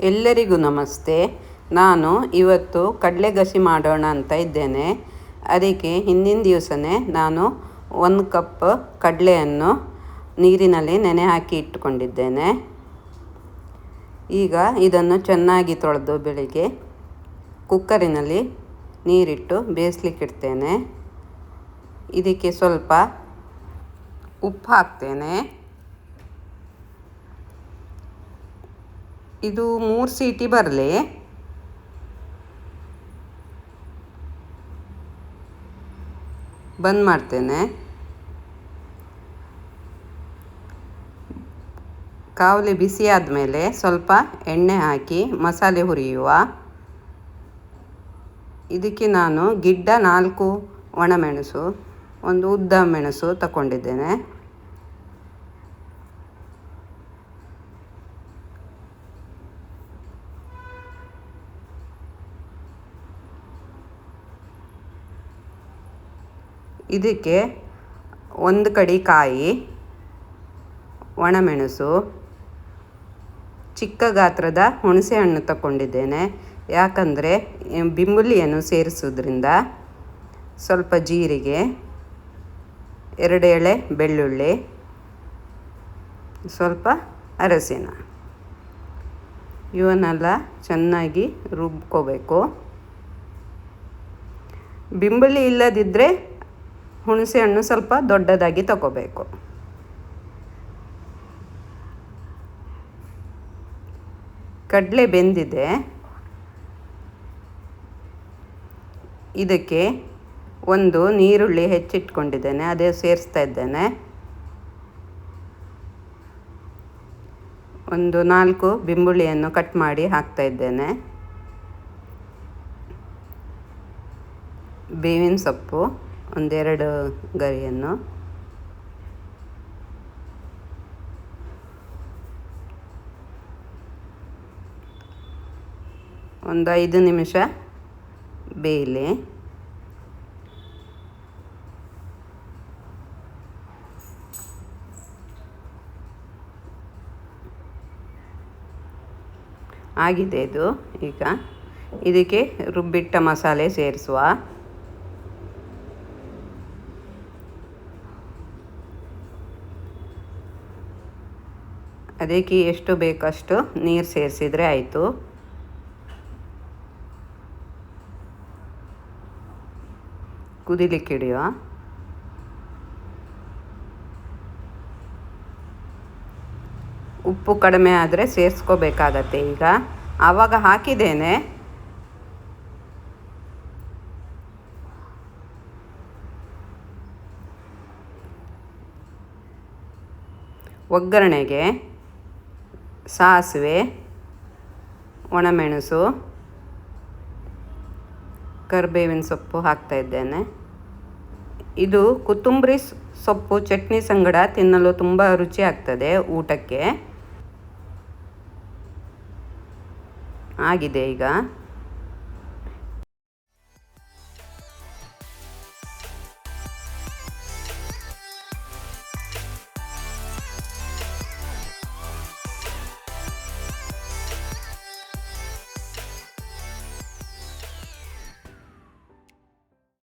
ಎಲ್ಲರಿಗೂ ನಮಸ್ತೆ. ನಾನು ಇವತ್ತು ಕಡಲೆ ಗಸಿ ಮಾಡೋಣ ಅಂತ ಇದ್ದೇನೆ. ಅದಕ್ಕೆ ಹಿಂದಿನ ದಿವಸನೇ ನಾನು 1 ಕಪ್ ಕಡಲೆಯನ್ನು ನೀರಿನಲ್ಲಿ ನೆನೆ ಹಾಕಿ ಇಟ್ಟುಕೊಂಡಿದ್ದೇನೆ. ಈಗ ಇದನ್ನು ಚೆನ್ನಾಗಿ ತೊಳೆದು ಬೆಳಿಗ್ಗೆ ಕುಕ್ಕರಿನಲ್ಲಿ ನೀರಿಟ್ಟು ಬೇಯಿಸ್ಲಿಕ್ಕೆ ಇಡ್ತೇನೆ. ಇದಕ್ಕೆ ಸ್ವಲ್ಪ ಉಪ್ಪು ಹಾಕ್ತೇನೆ. ಇದು 3 ಸೀಟಿ ಬರಲಿ. ಬಂದ್ ಮಾಡ್ತೇನೆ. ಕಾವಲಿ ಬಿಸಿ ಆದಮೇಲೆ ಸ್ವಲ್ಪ ಎಣ್ಣೆ ಹಾಕಿ ಮಸಾಲೆ ಹುರಿಯುವ. ಇದಕ್ಕೆ ನಾನು ಗಿಡ್ಡ 4 ಒಣಮೆಣಸು, ಒಂದು ಉದ್ದ ಮೆಣಸು ತಗೊಂಡಿದ್ದೇನೆ. ಇದಕ್ಕೆ 1 ಕಡಿ ಕಾಯಿ, ಒಣಮೆಣಸು, ಚಿಕ್ಕ ಗಾತ್ರದ ಹುಣಸೆ ಹಣ್ಣು ತಗೊಂಡಿದ್ದೇನೆ. ಯಾಕಂದರೆ ಬಿಂಬುಲಿಯನ್ನು ಸೇರಿಸೋದ್ರಿಂದ. ಸ್ವಲ್ಪ ಜೀರಿಗೆ, 2 ಎಳೆ ಬೆಳ್ಳುಳ್ಳಿ, ಸ್ವಲ್ಪ ಅರಸಿನ. ಇವನ್ನೆಲ್ಲ ಚೆನ್ನಾಗಿ ರುಬ್ಕೋಬೇಕು. ಬಿಂಬುಲಿ ಇಲ್ಲದಿದ್ದರೆ ಹುಣಸೆ ಹಣ್ಣು ಸ್ವಲ್ಪ ದೊಡ್ಡದಾಗಿ ತಗೋಬೇಕು. ಕಡಲೆ ಬೆಂದಿದೆ. ಇದಕ್ಕೆ ಒಂದು ನೀರುಳ್ಳಿ ಹೆಚ್ಚಿಟ್ಕೊಂಡಿದ್ದೇನೆ, ಅದೇ ಸೇರಿಸ್ತಾ ಇದ್ದೇನೆ. ಒಂದು 4 ಬಿಂಬುಳಿಯನ್ನು ಕಟ್ ಮಾಡಿ ಹಾಕ್ತಾ ಇದ್ದೇನೆ. ಬೇವಿನ ಸೊಪ್ಪು 1-2 ಗರಿಯನ್ನು, ಒಂದು 5 ನಿಮಿಷ ಬೇಯಲಿ. ಆಗಿದೆ ಇದು. ಈಗ ಇದಕ್ಕೆ ರುಬ್ಬಿಟ್ಟ ಮಸಾಲೆ ಸೇರಿಸುವ. ಅದಕ್ಕೆ ಎಷ್ಟು ಬೇಕಷ್ಟು ನೀರು ಸೇರಿಸಿದರೆ ಆಯಿತು. ಕುದಿಲಿಕ್ಕೆ ಇಡುವ. ಉಪ್ಪು ಕಡಿಮೆ ಆದರೆ ಸೇರಿಸ್ಕೋಬೇಕಾಗತ್ತೆ. ಈಗ ಆವಾಗ ಹಾಕಿದ್ದೇನೆ. ಒಗ್ಗರಣೆಗೆ ಸಾಸಿವೆ, ಒಣಮೆಣಸು, ಕರಿಬೇವಿನ ಸೊಪ್ಪು ಹಾಕ್ತಾ ಇದ್ದೇನೆ. ಇದು ಕೊತ್ತಂಬರಿ ಸೊಪ್ಪು ಚಟ್ನಿ ಸಂಗಡ ತಿನ್ನಲು ತುಂಬ ರುಚಿ ಆಗ್ತದೆ ಊಟಕ್ಕೆ. ಆಗಿದೆ ಈಗ.